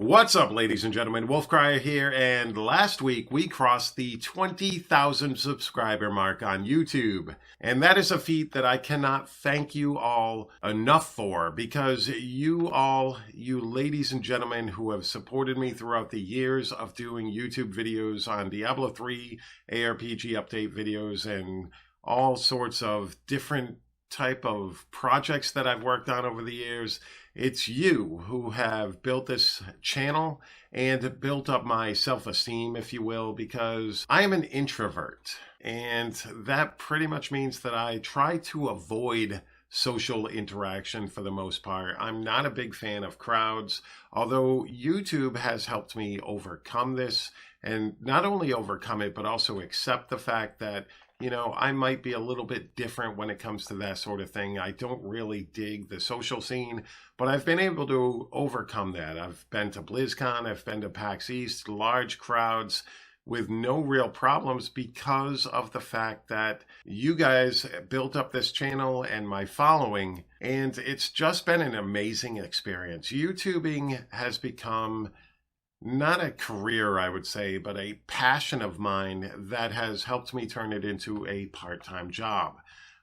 What's up, ladies and gentlemen? Wolfcryer here, and last week we crossed the 20,000 subscriber mark on YouTube. And that is a feat that I cannot thank you all enough for, because you ladies and gentlemen who have supported me throughout the years of doing YouTube videos on Diablo 3, ARPG update videos, and all sorts of different type of projects that I've worked on over the years. It's you who have built this channel and built up my self-esteem, if you will, because I am an introvert. And that pretty much means that I try to avoid social interaction for the most part. I'm not a big fan of crowds, although YouTube has helped me overcome this, and not only overcome it, but also accept the fact that I might be a little bit different when it comes to that sort of thing. I don't really dig the social scene, but I've been able to overcome that. I've been to BlizzCon, I've been to PAX East, large crowds with no real problems because of the fact that you guys built up this channel and my following, and it's just been an amazing experience. YouTubing has become not a career, I would say, but a passion of mine that has helped me turn it into a part-time job.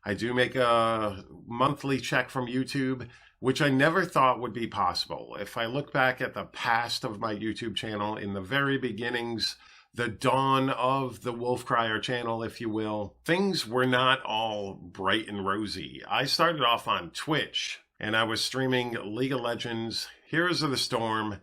I do make a monthly check from YouTube, which I never thought would be possible. If I look back at the past of my YouTube channel, in the very beginnings, the dawn of the Wolfcryer channel, if you will, things were not all bright and rosy. I started off on Twitch, and I was streaming League of Legends, Heroes of the Storm,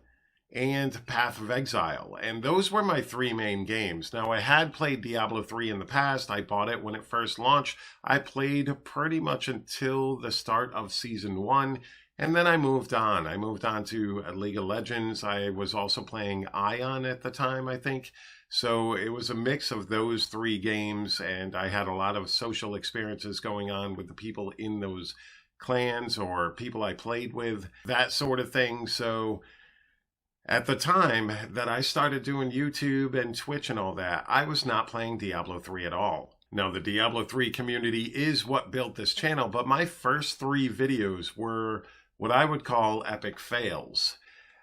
and Path of Exile, and those were my three main games. Now, I had played Diablo 3 in the past. I bought it when it first launched. I played pretty much until the start of Season 1, and then I moved on. I moved on to League of Legends. I was also playing Ion at the time, I think. So it was a mix of those three games, and I had a lot of social experiences going on with the people in those clans or people I played with, that sort of thing. So at the time that I started doing YouTube and Twitch and all that, I was not playing Diablo 3 at all. Now, the Diablo 3 community is what built this channel, but my first three videos were what I would call epic fails.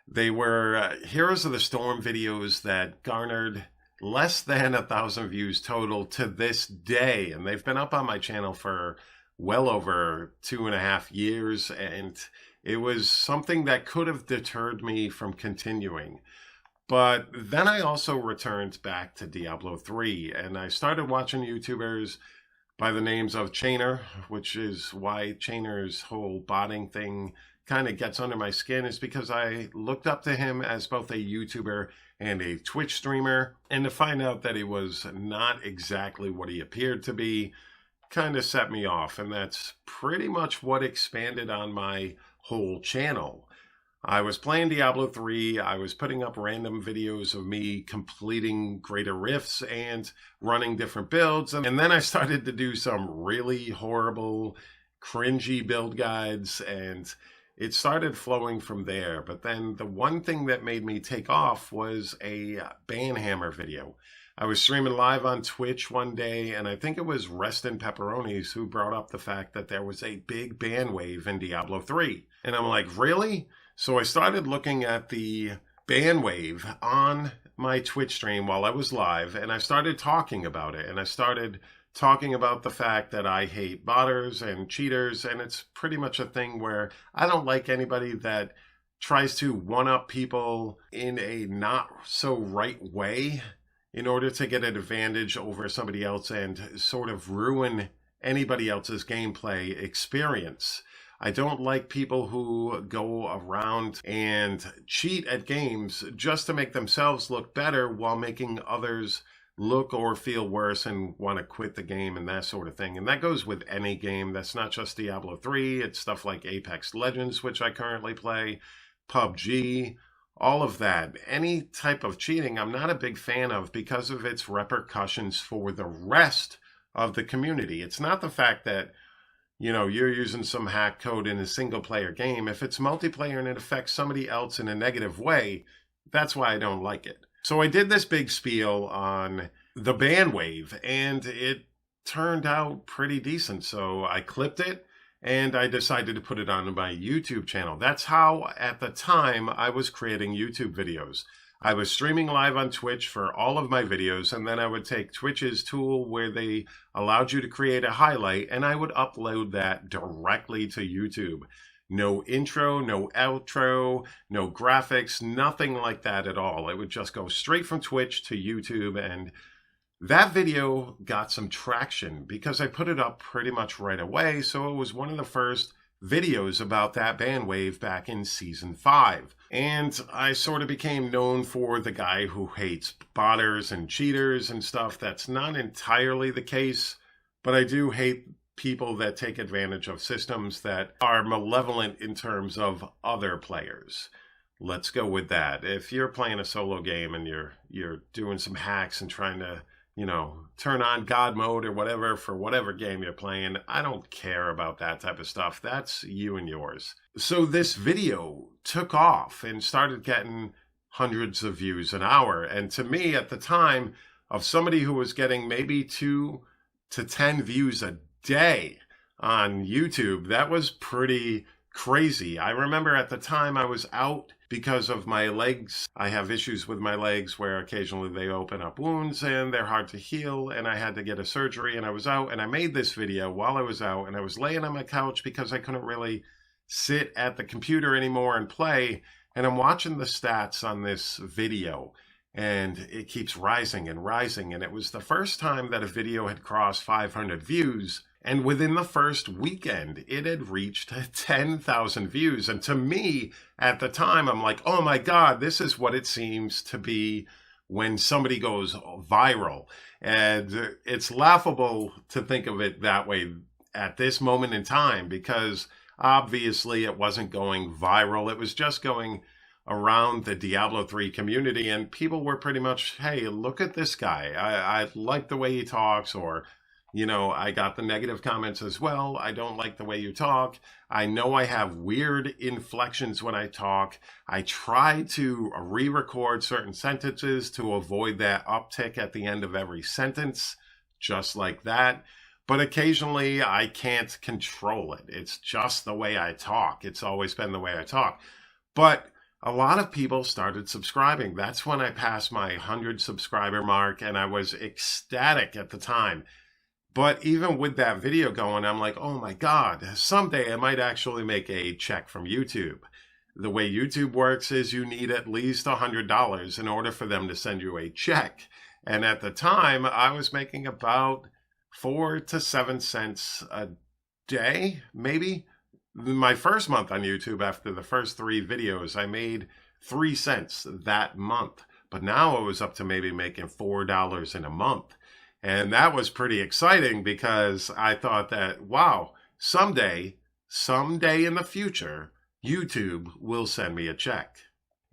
They were Heroes of the Storm videos that garnered less than 1,000 views total to this day, and they've been up on my channel for well over 2.5 years, and it was something that could have deterred me from continuing. But then I also returned back to Diablo 3, and I started watching YouTubers by the names of Chainer, which is why Chainer's whole botting thing kind of gets under my skin, is because I looked up to him as both a YouTuber and a Twitch streamer, and to find out that he was not exactly what he appeared to be kind of set me off, and that's pretty much what expanded on my whole channel. I was playing Diablo 3, I was putting up random videos of me completing greater rifts and running different builds, and then I started to do some really horrible, cringy build guides, and it started flowing from there. But then the one thing that made me take off was a Banhammer video. I was streaming live on Twitch one day, and I think it was Restin' Pepperonis who brought up the fact that there was a big ban wave in Diablo 3. And I'm like, really? So I started looking at the ban wave on my Twitch stream while I was live, and I started talking about it. And I started talking about the fact that I hate botters and cheaters, and it's pretty much a thing where I don't like anybody that tries to one-up people in a not-so-right way in order to get an advantage over somebody else and sort of ruin anybody else's gameplay experience. I don't like people who go around and cheat at games just to make themselves look better while making others look or feel worse and want to quit the game and that sort of thing. And that goes with any game. That's not just Diablo 3. It's stuff like Apex Legends, which I currently play, PUBG, all of that. Any type of cheating I'm not a big fan of because of its repercussions for the rest of the community. It's not the fact that you're using some hack code in a single player game. If it's multiplayer and it affects somebody else in a negative way, that's why I don't like it. So I did this big spiel on the ban wave, and it turned out pretty decent. So I clipped it and I decided to put it on my YouTube channel. That's how, at the time, I was creating YouTube videos. I was streaming live on Twitch for all of my videos, and then I would take Twitch's tool where they allowed you to create a highlight, and I would upload that directly to YouTube. No intro, no outro, no graphics, nothing like that at all. It would just go straight from Twitch to YouTube, and that video got some traction because I put it up pretty much right away. So it was one of the first videos about that band wave back in season 5. And I sort of became known for the guy who hates botters and cheaters and stuff. That's not entirely the case, but I do hate people that take advantage of systems that are malevolent in terms of other players. Let's go with that. If you're playing a solo game and you're doing some hacks and trying to, turn on God mode or whatever for whatever game you're playing, I don't care about that type of stuff. That's you and yours. So this video took off and started getting hundreds of views an hour. And to me at the time, of somebody who was getting maybe 2 to 10 views a day on YouTube, that was pretty crazy. I remember at the time I was out because of my legs. I have issues with my legs where occasionally they open up wounds and they're hard to heal, and I had to get a surgery, and I was out, and I made this video while I was out, and I was laying on my couch because I couldn't really sit at the computer anymore and play, and I'm watching the stats on this video, and it keeps rising and rising, and it was the first time that a video had crossed 500 views. And within the first weekend, it had reached 10,000 views. And to me, at the time, I'm like, oh my God, this is what it seems to be when somebody goes viral. And it's laughable to think of it that way at this moment in time, because obviously it wasn't going viral. It was just going around the Diablo 3 community, and people were pretty much, hey, look at this guy. I like the way he talks, or I got the negative comments as well. I don't like the way you talk. I know I have weird inflections when I talk. I try to re-record certain sentences to avoid that uptick at the end of every sentence, just like that. But occasionally I can't control it. It's just the way I talk. It's always been the way I talk. But a lot of people started subscribing. That's when I passed my 100 subscriber mark, and I was ecstatic at the time. But even with that video going, I'm like, oh my God, someday I might actually make a check from YouTube. The way YouTube works is you need at least $100 in order for them to send you a check. And at the time, I was making about 4 to 7 cents a day, maybe. My first month on YouTube, after the first 3 videos, I made 3 cents that month. But now I was up to maybe making $4 in a month. And that was pretty exciting because I thought that, wow, someday in the future, YouTube will send me a check.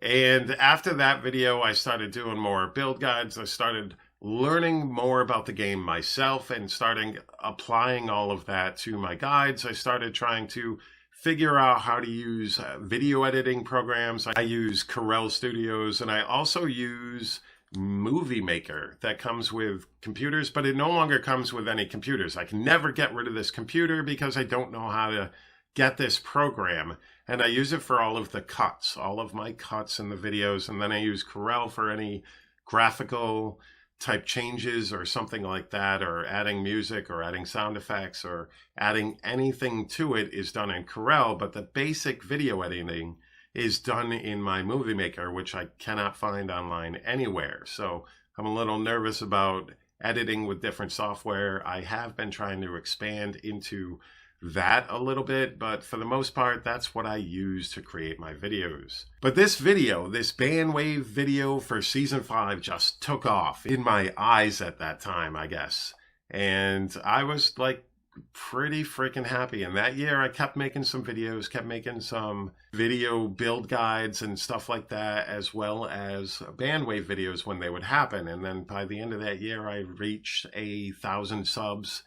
And after that video, I started doing more build guides. I started learning more about the game myself and starting applying all of that to my guides. I started trying to figure out how to use video editing programs. I use Corel Studios, and I also use Movie Maker that comes with computers, but it no longer comes with any computers. I can never get rid of this computer because I don't know how to get this program, and I use it for all of the cuts, all of my cuts in the videos, and then I use Corel for any graphical type changes or something like that, or adding music or adding sound effects or adding anything to it is done in Corel, but the basic video editing is done in my Movie Maker, which I cannot find online anywhere. So I'm a little nervous about editing with different software. I have been trying to expand into that a little bit, but for the most part, that's what I use to create my videos. But this video, this bandwave video for season 5 just took off in my eyes at that time, I guess. And I was like pretty freaking happy. And that year I kept making some videos, kept making some video build guides and stuff like that, as well as bandwave videos when they would happen. And then by the end of that year, I reached 1,000 subs.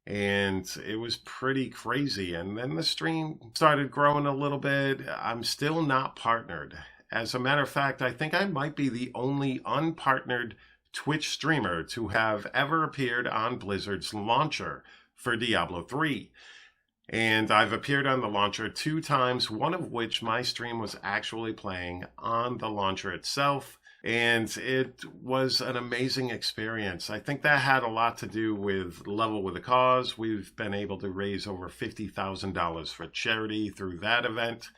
And it was pretty crazy. And then the stream started growing a little bit. I'm still not partnered. As a matter of fact, I think I might be the only unpartnered Twitch streamer to have ever appeared on Blizzard's launcher for Diablo 3. And I've appeared on the launcher 2 times, one of which my stream was actually playing on the launcher itself. And it was an amazing experience. I think that had a lot to do with Level with a Cause. We've been able to raise over $50,000 for charity through that event.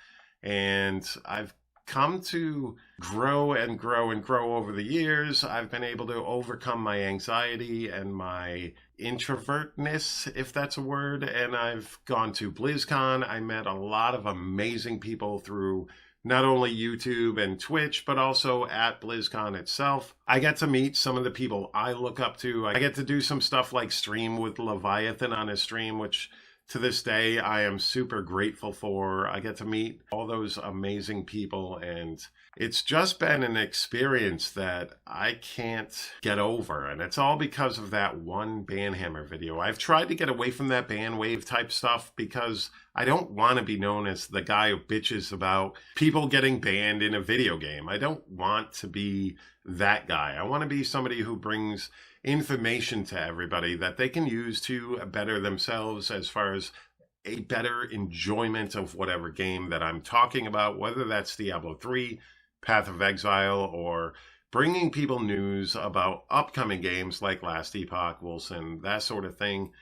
And I've come to grow and grow and grow over the years. I've been able to overcome my anxiety and my introvertness, if that's a word. And I've gone to BlizzCon. I met a lot of amazing people through not only YouTube and Twitch, but also at BlizzCon itself. I get to meet some of the people I look up to. I get to do some stuff like stream with Leviathan on his stream, which to this day I am super grateful for. I get to meet all those amazing people, and it's just been an experience that I can't get over. And it's all because of that one Banhammer video. I've tried to get away from that ban wave type stuff because I don't want to be known as the guy who bitches about people getting banned in a video game. I don't want to be that guy. I want to be somebody who brings information to everybody that they can use to better themselves as far as a better enjoyment of whatever game that I'm talking about, whether that's Diablo 3, Path of Exile, or bringing people news about upcoming games like Last Epoch, Wilson, that sort of thing,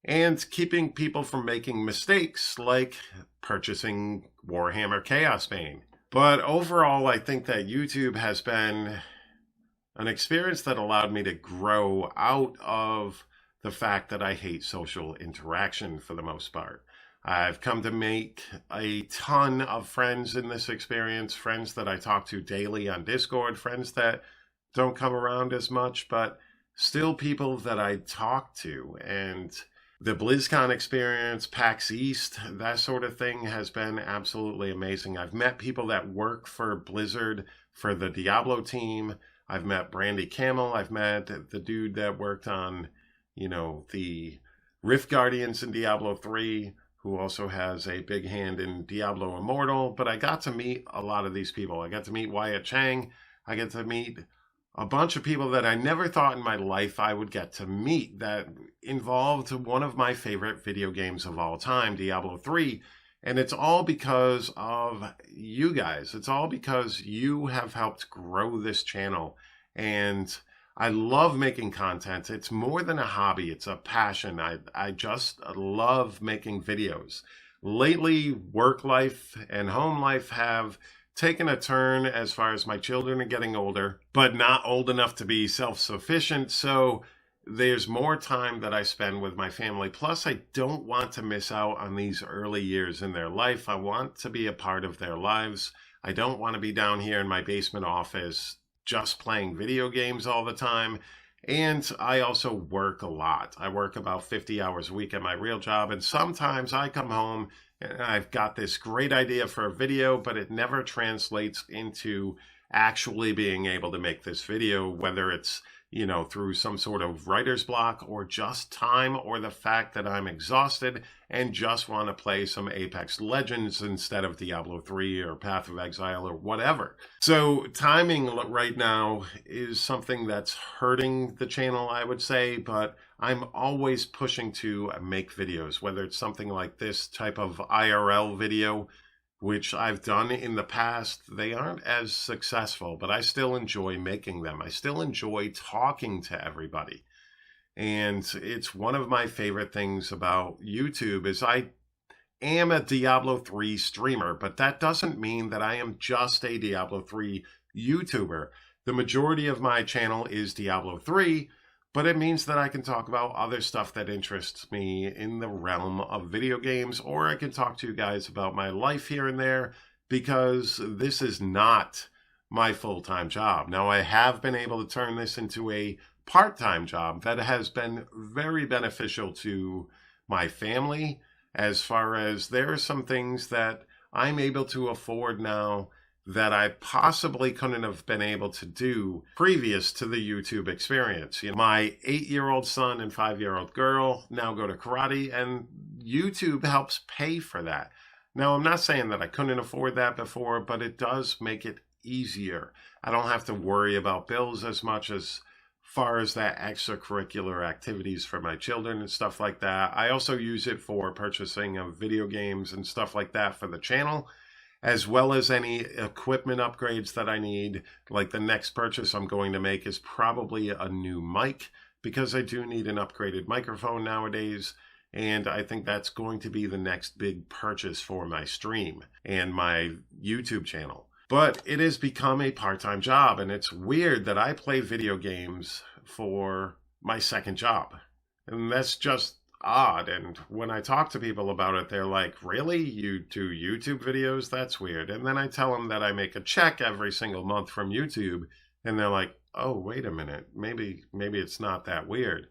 and keeping people from making mistakes like purchasing Warhammer Chaos Bane. But overall, I think that YouTube has been an experience that allowed me to grow out of the fact that I hate social interaction for the most part. I've come to make a ton of friends in this experience, friends that I talk to daily on Discord, friends that don't come around as much, but still people that I talk to. And the BlizzCon experience, PAX East, that sort of thing has been absolutely amazing. I've met people that work for Blizzard, for the Diablo team. I've met Brandy Camel. I've met the dude that worked on, the Rift Guardians in Diablo 3, who also has a big hand in Diablo Immortal. But I got to meet a lot of these people. I got to meet Wyatt Chang. I get to meet a bunch of people that I never thought in my life I would get to meet that involved one of my favorite video games of all time, Diablo 3. And it's all because of you guys. It's all because you have helped grow this channel. And I love making content. It's more than a hobby. It's a passion. I just love making videos. Lately, work life and home life have taken a turn as far as my children are getting older, but not old enough to be self-sufficient. So there's more time that I spend with my family. Plus, I don't want to miss out on these early years in their life. I want to be a part of their lives. I don't want to be down here in my basement office just playing video games all the time. And I also work a lot. I work about 50 hours a week at my real job. And sometimes I come home and I've got this great idea for a video, but it never translates into actually being able to make this video, whether it's through some sort of writer's block or just time or the fact that I'm exhausted and just want to play some Apex Legends instead of Diablo 3 or Path of Exile or whatever. So timing right now is something that's hurting the channel, I would say, but I'm always pushing to make videos, whether it's something like this type of IRL video, which I've done in the past. They aren't as successful, but I still enjoy making them. I still enjoy talking to everybody. And it's one of my favorite things about YouTube is I am a Diablo 3 streamer, but that doesn't mean that I am just a Diablo 3 YouTuber. The majority of my channel is Diablo 3, but it means that I can talk about other stuff that interests me in the realm of video games, or I can talk to you guys about my life here and there, because this is not my full-time job. Now, I have been able to turn this into a part-time job that has been very beneficial to my family, as far as there are some things that I'm able to afford now that I possibly couldn't have been able to do previous to the YouTube experience. My 8-year-old son and 5-year-old girl now go to karate, and YouTube helps pay for that. Now, I'm not saying that I couldn't afford that before, but it does make it easier. I don't have to worry about bills as much as far as that extracurricular activities for my children and stuff like that. I also use it for purchasing of video games and stuff like that for the channel, as well as any equipment upgrades that I need. Like the next purchase I'm going to make is probably a new mic, because I do need an upgraded microphone nowadays. And I think that's going to be the next big purchase for my stream and my YouTube channel. But it has become a part-time job, and it's weird that I play video games for my second job. And that's just odd. And when I talk to people about it, they're like, really? You do YouTube videos? That's weird. And then I tell them that I make a check every single month from YouTube, and they're like, oh, wait a minute. Maybe it's not that weird.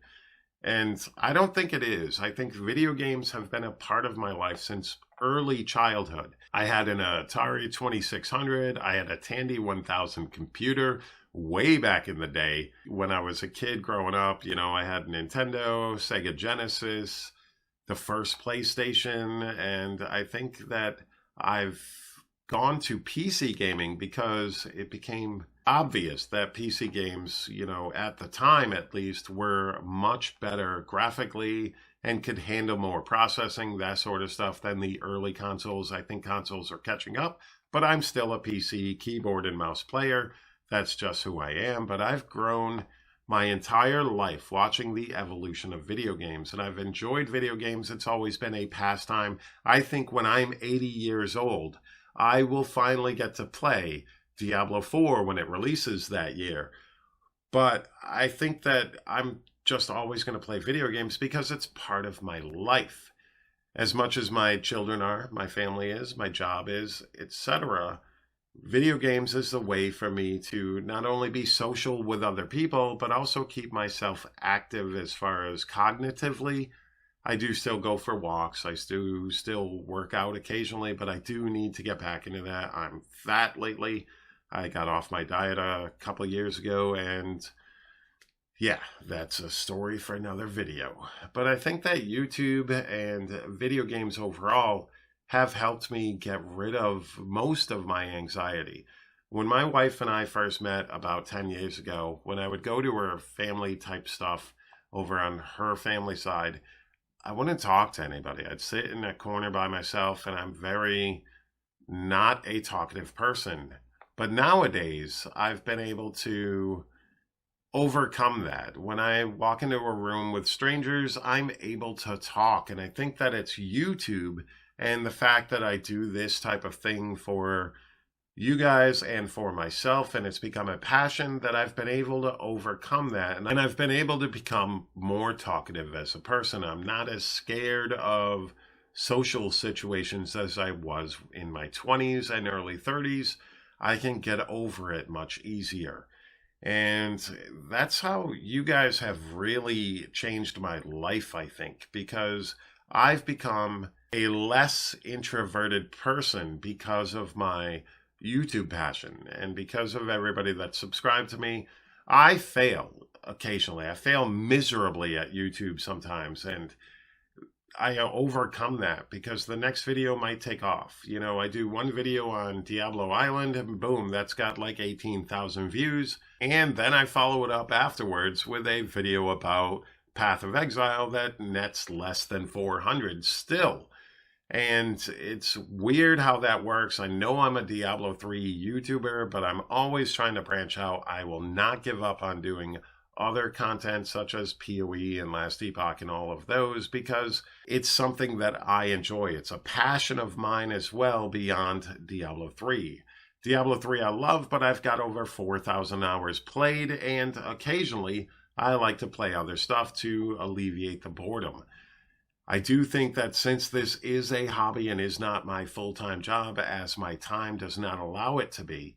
And I don't think it is. I think video games have been a part of my life since early childhood. I had an Atari 2600. I had a Tandy 1000 computer way back in the day when I was a kid growing up. You know, I had Nintendo, Sega Genesis, the first PlayStation, and I think that I've gone to PC gaming because it became obvious that PC games, you know, at the time at least, were much better graphically and could handle more processing, that sort of stuff, than the early consoles. I think consoles are catching up, but I'm still a PC keyboard and mouse player. That's just who I am. But I've grown my entire life watching the evolution of video games, and I've enjoyed video games. It's always been a pastime. I think when I'm 80 years old, I will finally get to play Diablo 4 when it releases that year. But I think that I'm just always going to play video games because it's part of my life. As much as my children are, my family is, my job is, etc., video games is the way for me to not only be social with other people, but also keep myself active as far as cognitively. I do still go for walks. I do still work out occasionally, but I do need to get back into that. I'm fat lately. I got off my diet a couple of years ago, and yeah, that's a story for another video. But I think that YouTube and video games overall have helped me get rid of most of my anxiety. When my wife and I first met about 10 years ago, when I would go to her family type stuff over on her family side, I wouldn't talk to anybody. I'd sit in a corner by myself, and I'm very not a talkative person. But nowadays, I've been able to overcome that. When I walk into a room with strangers, I'm able to talk. And I think that it's YouTube and the fact that I do this type of thing for you guys and for myself, and it's become a passion, that I've been able to overcome that. And I've been able to become more talkative as a person. I'm not as scared of social situations as I was in my 20s and early 30s. I can get over it much easier. And that's how you guys have really changed my life, I think, because I've become a less introverted person because of my YouTube passion and because of everybody that subscribed to me. I fail occasionally. I fail miserably at YouTube sometimes, and I overcome that because the next video might take off. You know, I do one video on Diablo Island and boom, that's got like 18,000 views. And then I follow it up afterwards with a video about Path of Exile that nets less than 400 still. And it's weird how that works. I know I'm a Diablo 3 YouTuber, but I'm always trying to branch out. I will not give up on doing other content such as PoE and Last Epoch and all of those because it's something that I enjoy. It's a passion of mine as well beyond Diablo 3. Diablo 3 I love, but I've got over 4,000 hours played, and occasionally I like to play other stuff to alleviate the boredom. I do think that since this is a hobby and is not my full-time job, as my time does not allow it to be,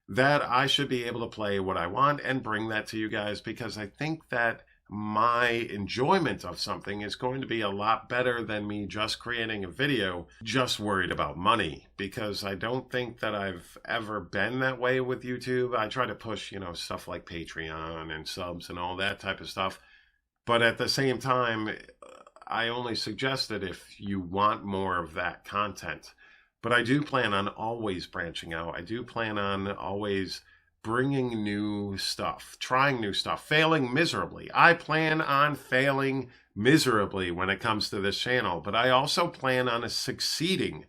that I should be able to play what I want and bring that to you guys, because I think that my enjoyment of something is going to be a lot better than me just creating a video just worried about money, because I don't think that I've ever been that way with YouTube. I try to push, you know, stuff like Patreon and subs and all that type of stuff. But at the same time, I only suggest it if you want more of that content. But I do plan on always branching out. I do plan on always bringing new stuff, trying new stuff, failing miserably. I plan on failing miserably when it comes to this channel, but I also plan on succeeding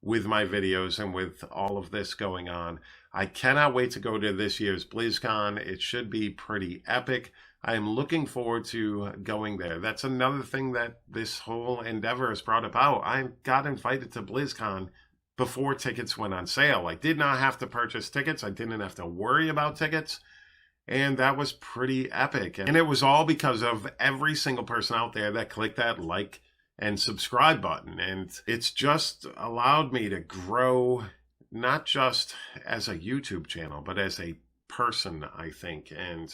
with my videos and with all of this going on. I cannot wait to go to this year's BlizzCon. It should be pretty epic. I am looking forward to going there. That's another thing that this whole endeavor has brought about. I got invited to BlizzCon before tickets went on sale. I did not have to purchase tickets. I didn't have to worry about tickets. And that was pretty epic. And it was all because of every single person out there that clicked that like and subscribe button. And it's just allowed me to grow, not just as a YouTube channel, but as a person, I think. And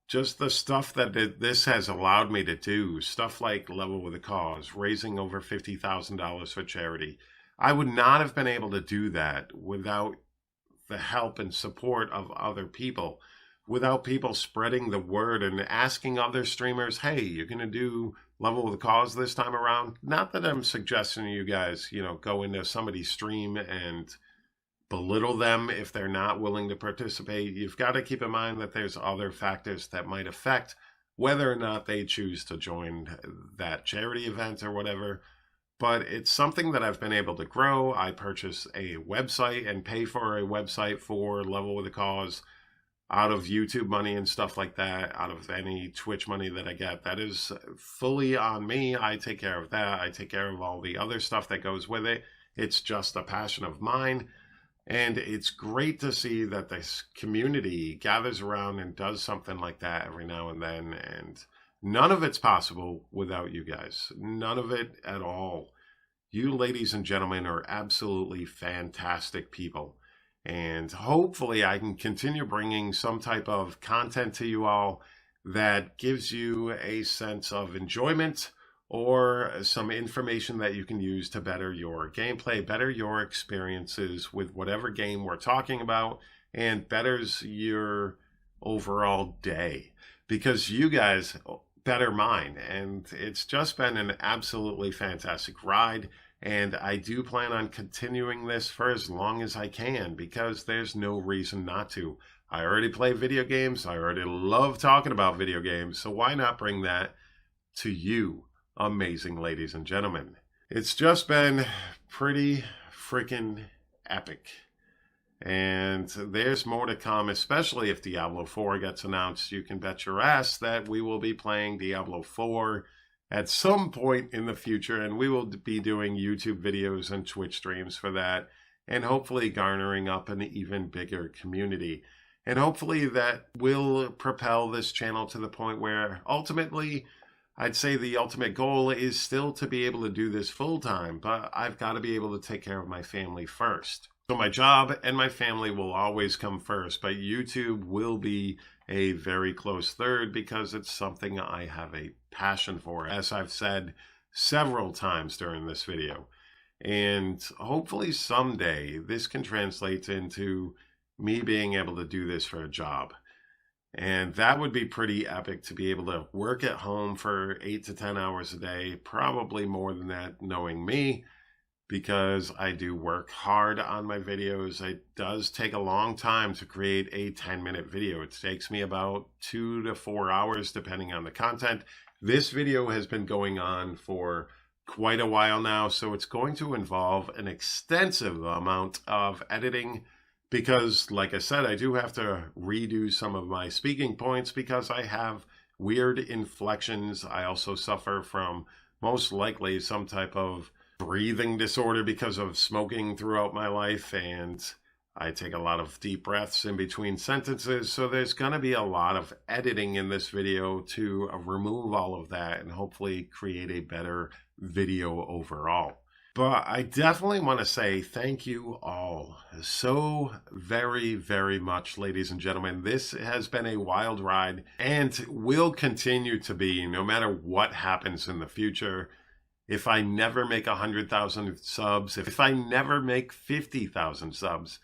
just the stuff that this has allowed me to do, stuff like Level with a Cause, raising over $50,000 for charity. I would not have been able to do that without the help and support of other people, without people spreading the word and asking other streamers, hey, you're going to do Level with a Cause this time around? Not that I'm suggesting you guys, go into somebody's stream and belittle them if they're not willing to participate. You've got to keep in mind that there's other factors that might affect whether or not they choose to join that charity event or whatever. But it's something that I've been able to grow. I purchase a website and pay for a website for Level with a Cause out of YouTube money and stuff like that, out of any Twitch money that I get. That is fully on me. I take care of that. I take care of all the other stuff that goes with it. It's just a passion of mine. And it's great to see that this community gathers around and does something like that every now and then. And none of it's possible without you guys. None of it at all. You ladies and gentlemen are absolutely fantastic people. And hopefully I can continue bringing some type of content to you all that gives you a sense of enjoyment or some information that you can use to better your gameplay, better your experiences with whatever game we're talking about, and betters your overall day. Because you guys better mine, and it's just been an absolutely fantastic ride, and I do plan on continuing this for as long as I can, because there's no reason not to. I already play video games, I already love talking about video games, so why not bring that to you, amazing ladies and gentlemen? It's just been pretty freaking epic. And there's more to come, especially if Diablo 4 gets announced. You can bet your ass that we will be playing Diablo 4 at some point in the future, and we will be doing YouTube videos and Twitch streams for that, and hopefully garnering up an even bigger community. And hopefully that will propel this channel to the point where ultimately, I'd say the ultimate goal is still to be able to do this full time, but I've got to be able to take care of my family first. So my job and my family will always come first, but YouTube will be a very close third because it's something I have a passion for, as I've said several times during this video. And hopefully someday this can translate into me being able to do this for a job. And that would be pretty epic, to be able to work at home for 8 to 10 hours a day, probably more than that knowing me, because I do work hard on my videos. It does take a long time to create a 10-minute video. It takes me about 2 to 4 hours depending on the content. This video has been going on for quite a while now, so it's going to involve an extensive amount of editing, because, like I said, I do have to redo some of my speaking points because I have weird inflections. I also suffer from, most likely, some type of breathing disorder because of smoking throughout my life, and I take a lot of deep breaths in between sentences. So there's going to be a lot of editing in this video to remove all of that and hopefully create a better video overall. But I definitely want to say thank you all so very, very much, ladies and gentlemen. This has been a wild ride and will continue to be, no matter what happens in the future. If I never make 100,000 subs, if I never make 50,000 subs,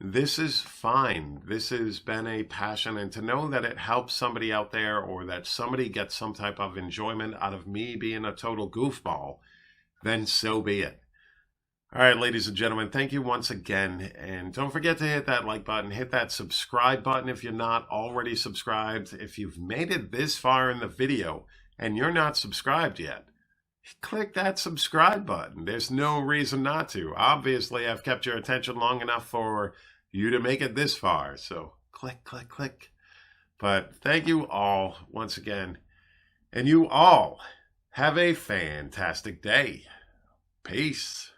this is fine. This has been a passion, and to know that it helps somebody out there, or that somebody gets some type of enjoyment out of me being a total goofball, then so be it. All right, ladies and gentlemen, thank you once again. And don't forget to hit that like button, hit that subscribe button if you're not already subscribed. If you've made it this far in the video and you're not subscribed yet, click that subscribe button. There's no reason not to. Obviously, I've kept your attention long enough for you to make it this far. So click, click, click. But thank you all once again. And you all have a fantastic day. Peace.